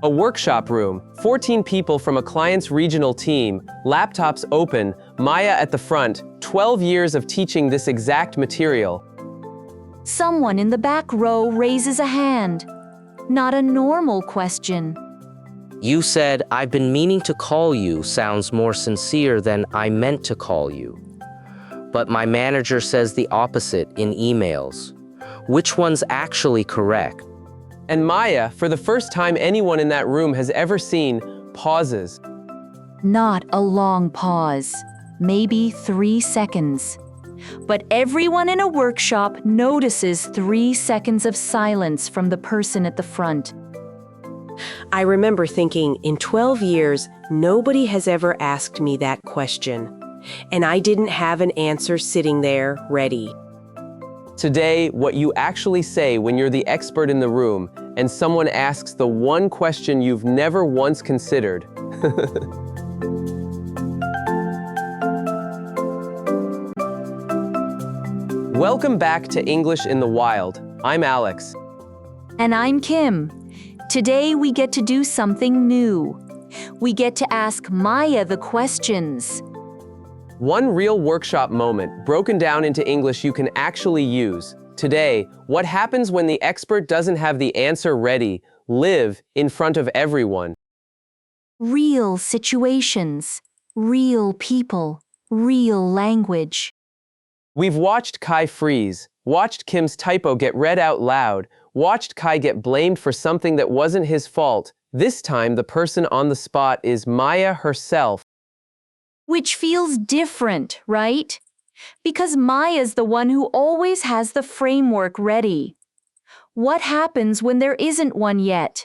A workshop room, 14 people from a client's regional team, laptops open, Maya at the front, 12 years of teaching this exact material. Someone in the back row raises a hand. Not a normal question. You said, "I've been meaning to call you," sounds more sincere than "I meant to call you." But my manager says the opposite in emails. Which one's actually correct? And Maya, for the first time anyone in that room has ever seen, pauses. Not a long pause, maybe 3 seconds. But everyone in a workshop notices 3 seconds of silence from the person at the front. I remember thinking, in 12 years, nobody has ever asked me that question. And I didn't have an answer sitting there, ready. Today, what you actually say when you're the expert in the room and someone asks the one question you've never once considered. Welcome back to English in the Wild. I'm Alex. And I'm Kim. Today we get to do something new. We get to ask Maya the questions. One real workshop moment broken down into English you can actually use. Today, what happens when the expert doesn't have the answer ready, live in front of everyone? Real situations, real people, real language. We've watched Kai freeze, watched Kim's typo get read out loud, watched Kai get blamed for something that wasn't his fault. This time, the person on the spot is Maya herself. Which feels different, right? Because Maya's the one who always has the framework ready. What happens when there isn't one yet?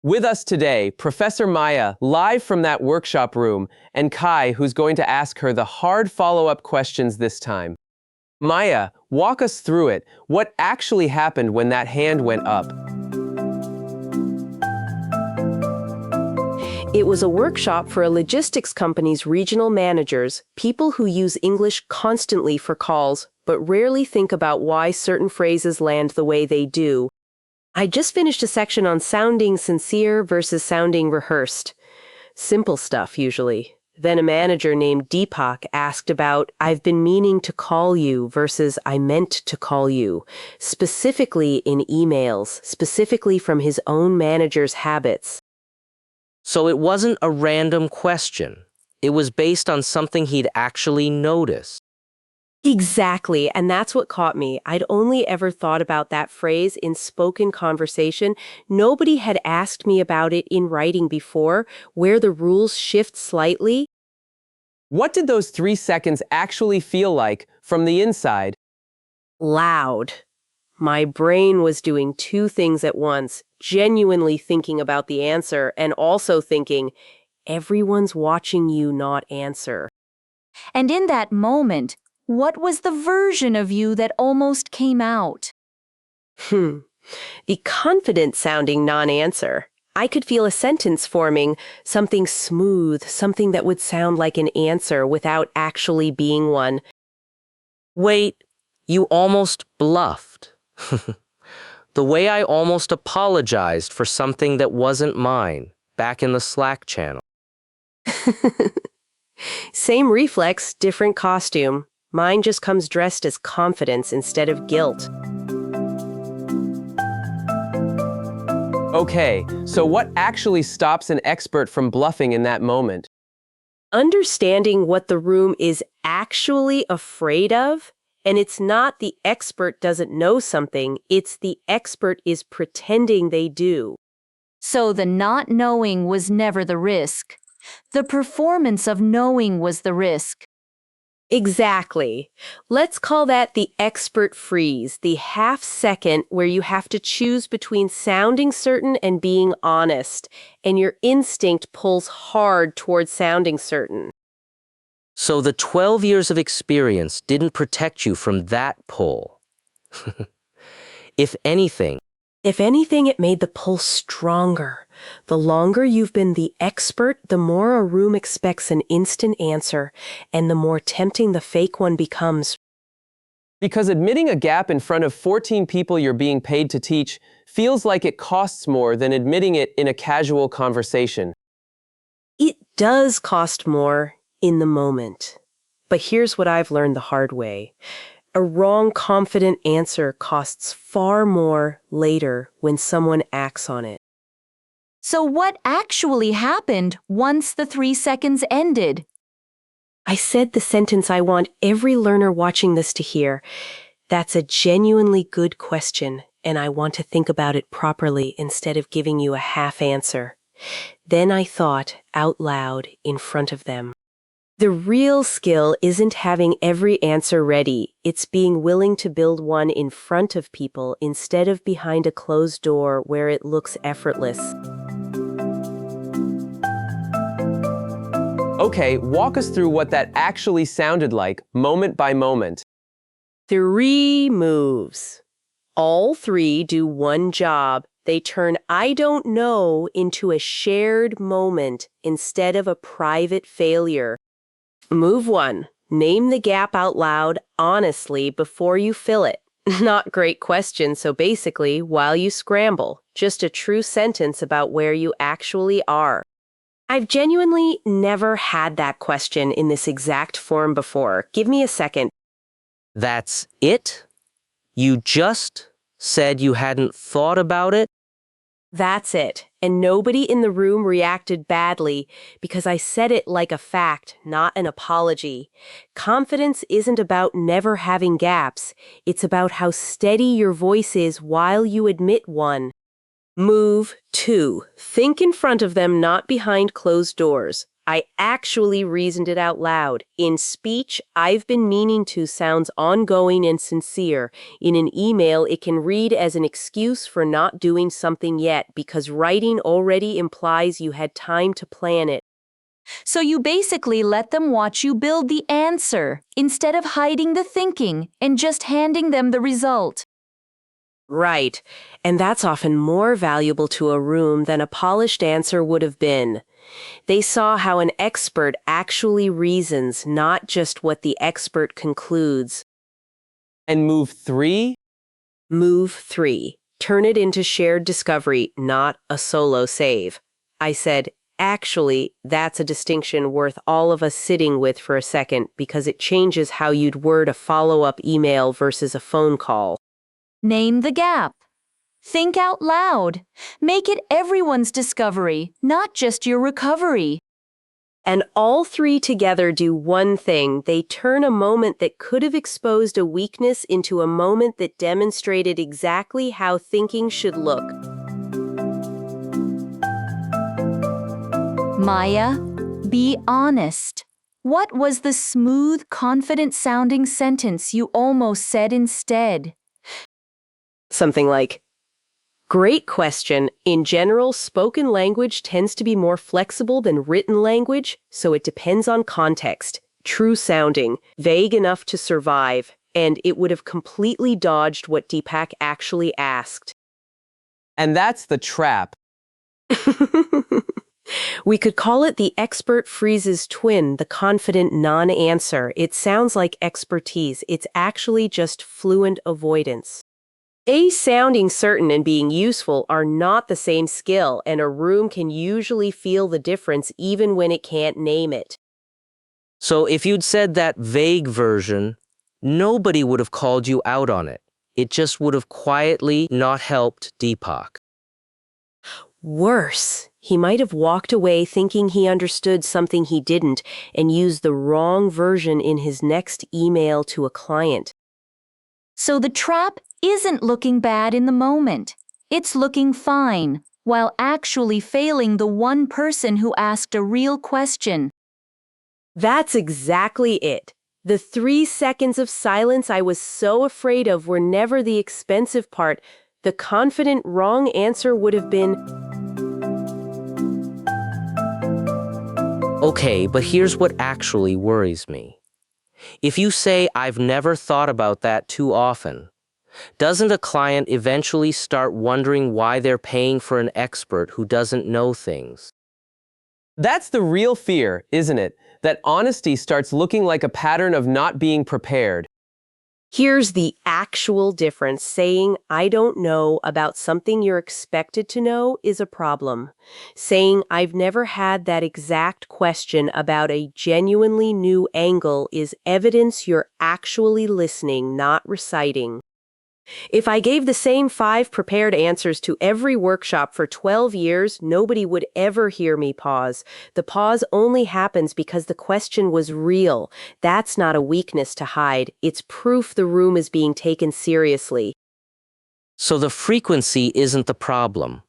With us today, Professor Maya, live from that workshop room, and Kai, who's going to ask her the hard follow-up questions this time. Maya, walk us through it. What actually happened when that hand went up? It was a workshop for a logistics company's regional managers, people who use English constantly for calls, but rarely think about why certain phrases land the way they do. I just finished a section on sounding sincere versus sounding rehearsed. Simple stuff, usually. Then a manager named Deepak asked about, "I've been meaning to call you" versus "I meant to call you," specifically in emails, specifically from his own manager's habits. So it wasn't a random question. It was based on something he'd actually noticed. Exactly, and that's what caught me. I'd only ever thought about that phrase in spoken conversation. Nobody had asked me about it in writing before, where the rules shift slightly. What did those 3 seconds actually feel like from the inside? Loud. My brain was doing two things at once, genuinely thinking about the answer and also thinking, everyone's watching you not answer. And in that moment, what was the version of you that almost came out? The confident-sounding non-answer. I could feel a sentence forming, something smooth, something that would sound like an answer without actually being one. Wait, you almost bluffed. The way I almost apologized for something that wasn't mine, back in the Slack channel. Same reflex, different costume. Mine just comes dressed as confidence instead of guilt. Okay, so what actually stops an expert from bluffing in that moment? Understanding what the room is actually afraid of. And it's not the expert doesn't know something, it's the expert is pretending they do. So the not knowing was never the risk. The performance of knowing was the risk. Exactly. Let's call that the expert freeze, the half second where you have to choose between sounding certain and being honest, and your instinct pulls hard towards sounding certain. So the 12 years of experience didn't protect you from that pull. If anything, it made the pull stronger. The longer you've been the expert, the more a room expects an instant answer, and the more tempting the fake one becomes. Because admitting a gap in front of 14 people you're being paid to teach feels like it costs more than admitting it in a casual conversation. It does cost more in the moment. But here's what I've learned the hard way. A wrong, confident answer costs far more later when someone acts on it. So what actually happened once the 3 seconds ended? I said the sentence I want every learner watching this to hear. That's a genuinely good question, and I want to think about it properly instead of giving you a half answer. Then I thought out loud in front of them. The real skill isn't having every answer ready. It's being willing to build one in front of people instead of behind a closed door where it looks effortless. Okay, walk us through what that actually sounded like, moment by moment. 3 moves. All 3 do one job. They turn "I don't know" into a shared moment instead of a private failure. Move 1. Name the gap out loud, honestly, before you fill it. Not great question, so basically, while you scramble, just a true sentence about where you actually are. I've genuinely never had that question in this exact form before. Give me a second. That's it? You just said you hadn't thought about it? That's it. And nobody in the room reacted badly because I said it like a fact, not an apology. Confidence isn't about never having gaps. It's about how steady your voice is while you admit one. Move 2. Think in front of them, not behind closed doors. I actually reasoned it out loud. In speech, "I've been meaning to" sounds ongoing and sincere. In an email, it can read as an excuse for not doing something yet because writing already implies you had time to plan it. So you basically let them watch you build the answer instead of hiding the thinking and just handing them the result. Right, and that's often more valuable to a room than a polished answer would have been. They saw how an expert actually reasons, not just what the expert concludes. And move 3? Move 3. Turn it into shared discovery, not a solo save. I said, actually, that's a distinction worth all of us sitting with for a second because it changes how you'd word a follow-up email versus a phone call. Name the gap. Think out loud. Make it everyone's discovery, not just your recovery. And all 3 together do one thing. They turn a moment that could have exposed a weakness into a moment that demonstrated exactly how thinking should look. Maya, be honest. What was the smooth, confident-sounding sentence you almost said instead? Something like, "Great question. In general, spoken language tends to be more flexible than written language, so it depends on context. True sounding, vague enough to survive, and it would have completely dodged what Deepak actually asked." And that's the trap. We could call it the expert freeze's twin, the confident non-answer. It sounds like expertise. It's actually just fluent avoidance. Sounding certain and being useful are not the same skill, and a room can usually feel the difference even when it can't name it. So if you'd said that vague version, nobody would have called you out on it. It just would have quietly not helped Deepak. Worse, he might have walked away thinking he understood something he didn't and used the wrong version in his next email to a client. So the trap isn't looking bad in the moment. It's looking fine, while actually failing the one person who asked a real question. That's exactly it. The 3 seconds of silence I was so afraid of were never the expensive part. The confident wrong answer would have been, Okay, but here's what actually worries me. If you say, "I've never thought about that too often," doesn't a client eventually start wondering why they're paying for an expert who doesn't know things? That's the real fear, isn't it? That honesty starts looking like a pattern of not being prepared. Here's the actual difference. Saying, I don't know about something you're expected to know is a problem. Saying, I've never had that exact question about a genuinely new angle is evidence you're actually listening, not reciting. If I gave the same 5 prepared answers to every workshop for 12 years, nobody would ever hear me pause. The pause only happens because the question was real. That's not a weakness to hide. It's proof the room is being taken seriously. So the frequency isn't the problem.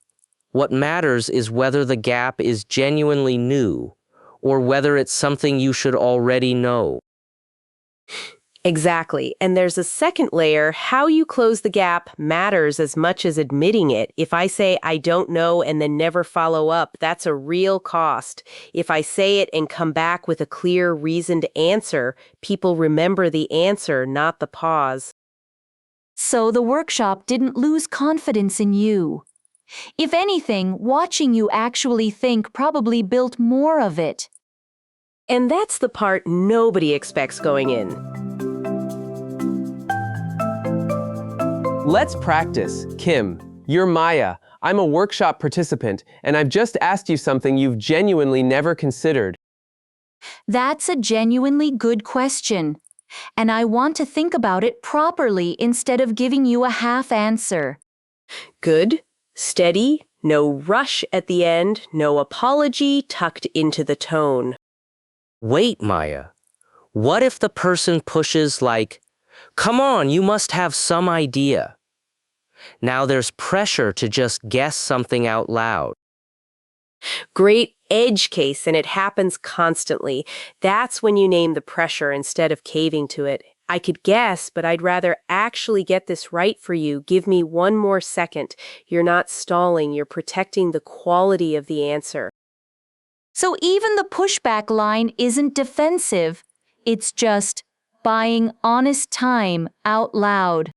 What matters is whether the gap is genuinely new or whether it's something you should already know. Exactly. And there's a second layer. How you close the gap matters as much as admitting it. If I say, I don't know, and then never follow up, that's a real cost. If I say it and come back with a clear, reasoned answer, people remember the answer, not the pause. So the workshop didn't lose confidence in you. If anything, watching you actually think probably built more of it. And that's the part nobody expects going in. Let's practice. Kim, you're Maya. I'm a workshop participant, and I've just asked you something you've genuinely never considered. That's a genuinely good question. And I want to think about it properly instead of giving you a half answer. Good, steady, no rush at the end, no apology tucked into the tone. Wait, Maya. What if the person pushes like, come on, you must have some idea. Now there's pressure to just guess something out loud. Great edge case, and it happens constantly. That's when you name the pressure instead of caving to it. I could guess, but I'd rather actually get this right for you. Give me one more second. You're not stalling, you're protecting the quality of the answer. So even the pushback line isn't defensive. It's just buying honest time out loud.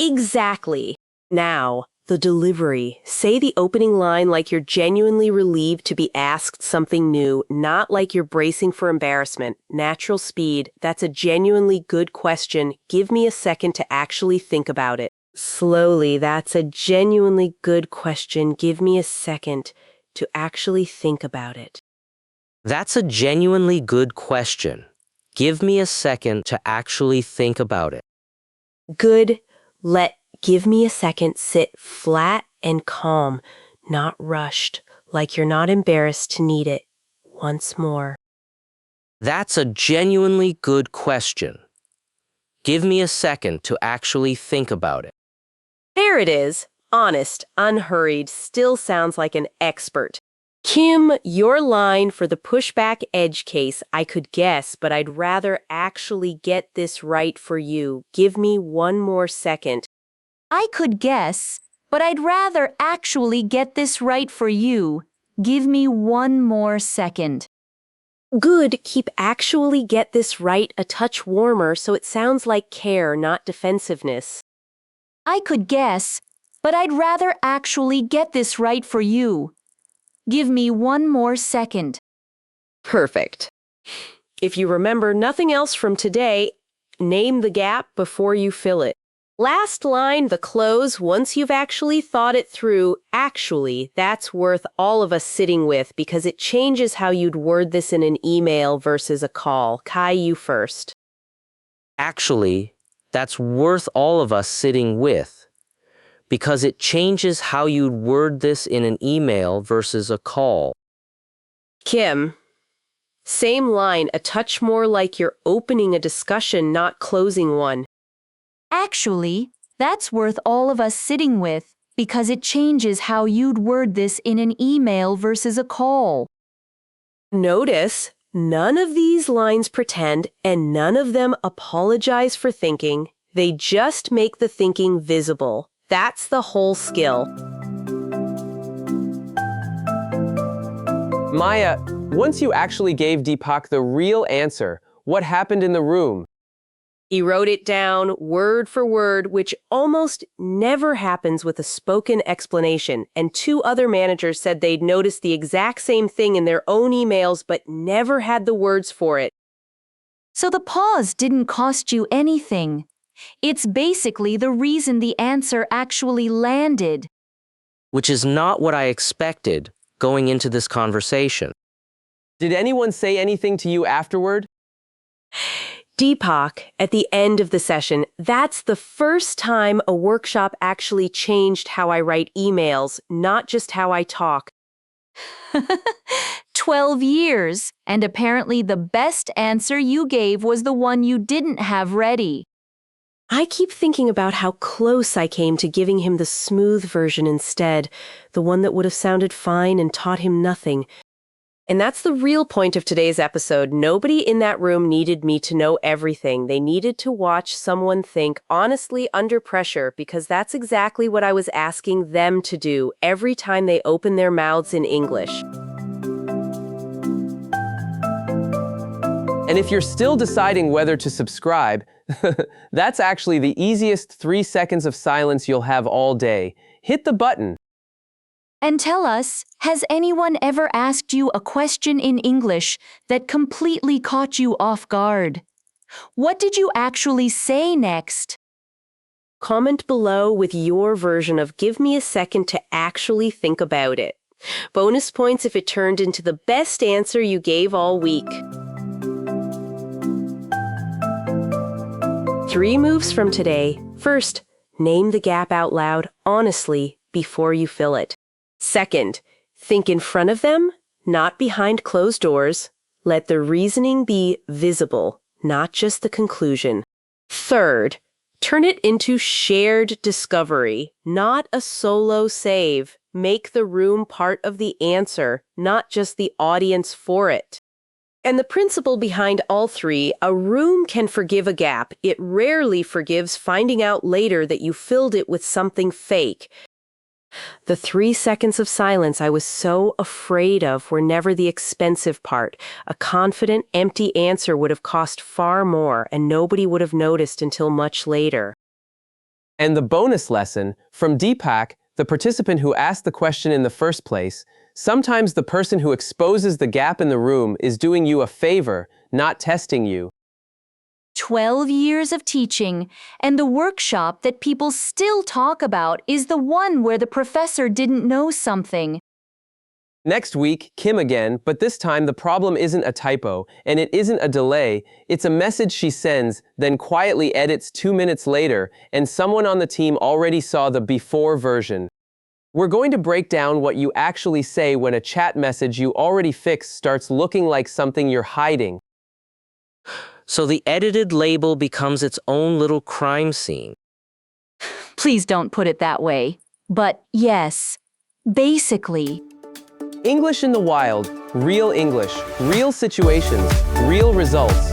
Exactly. Now, the delivery. Say the opening line like you're genuinely relieved to be asked something new, not like you're bracing for embarrassment. Natural speed. That's a genuinely good question. Give me a second to actually think about it. Slowly. That's a genuinely good question. Give me a second to actually think about it. That's a genuinely good question. Give me a second to actually think about it. Good. Give me a second, sit flat and calm, not rushed, like you're not embarrassed to need it. Once more. That's a genuinely good question. Give me a second to actually think about it. There it is. Honest, unhurried, still sounds like an expert. Kim, your line for the pushback edge case, I could guess, but I'd rather actually get this right for you. Give me one more second. I could guess, but I'd rather actually get this right for you. Give me one more second. Good, keep actually get this right a touch warmer so it sounds like care, not defensiveness. I could guess, but I'd rather actually get this right for you. Give me one more second. Perfect. If you remember nothing else from today, name the gap before you fill it. Last line, the close, once you've actually thought it through, actually, that's worth all of us sitting with because it changes how you'd word this in an email versus a call. Kai, you first. Actually, that's worth all of us sitting with because it changes how you'd word this in an email versus a call. Kim, same line, a touch more like you're opening a discussion, not closing one. Actually, that's worth all of us sitting with because it changes how you'd word this in an email versus a call. Notice, none of these lines pretend and none of them apologize for thinking. They just make the thinking visible. That's the whole skill. Maya, once you actually gave Deepak the real answer, what happened in the room? He wrote it down word for word, which almost never happens with a spoken explanation, and 2 other managers said they'd noticed the exact same thing in their own emails but never had the words for it. So the pause didn't cost you anything. It's basically the reason the answer actually landed. Which is not what I expected going into this conversation. Did anyone say anything to you afterward? Deepak, at the end of the session, that's the first time a workshop actually changed how I write emails, not just how I talk. 12 years, and apparently the best answer you gave was the one you didn't have ready. I keep thinking about how close I came to giving him the smooth version instead, the one that would have sounded fine and taught him nothing. And that's the real point of today's episode. Nobody in that room needed me to know everything. They needed to watch someone think honestly under pressure, because that's exactly what I was asking them to do every time they open their mouths in English. And if you're still deciding whether to subscribe, that's actually the easiest 3 seconds of silence you'll have all day. Hit the button. And tell us, has anyone ever asked you a question in English that completely caught you off guard? What did you actually say next? Comment below with your version of "give me a second to actually think about it." Bonus points if it turned into the best answer you gave all week. 3 moves from today. First, name the gap out loud, honestly, before you fill it. Second, think in front of them, not behind closed doors. Let the reasoning be visible, not just the conclusion. Third, turn it into shared discovery, not a solo save. Make the room part of the answer, not just the audience for it. And the principle behind all 3, a room can forgive a gap. It rarely forgives finding out later that you filled it with something fake. The 3 seconds of silence I was so afraid of were never the expensive part. A confident, empty answer would have cost far more, and nobody would have noticed until much later. And the bonus lesson from Deepak, the participant who asked the question in the first place: sometimes the person who exposes the gap in the room is doing you a favor, not testing you. 12 years of teaching, and the workshop that people still talk about is the one where the professor didn't know something. Next week, Kim again, but this time the problem isn't a typo, and it isn't a delay. It's a message she sends, then quietly edits 2 minutes later, and someone on the team already saw the before version. We're going to break down what you actually say when a chat message you already fixed starts looking like something you're hiding. So the edited label becomes its own little crime scene. Please don't put it that way. But yes, basically. English in the wild, real English, real situations, real results.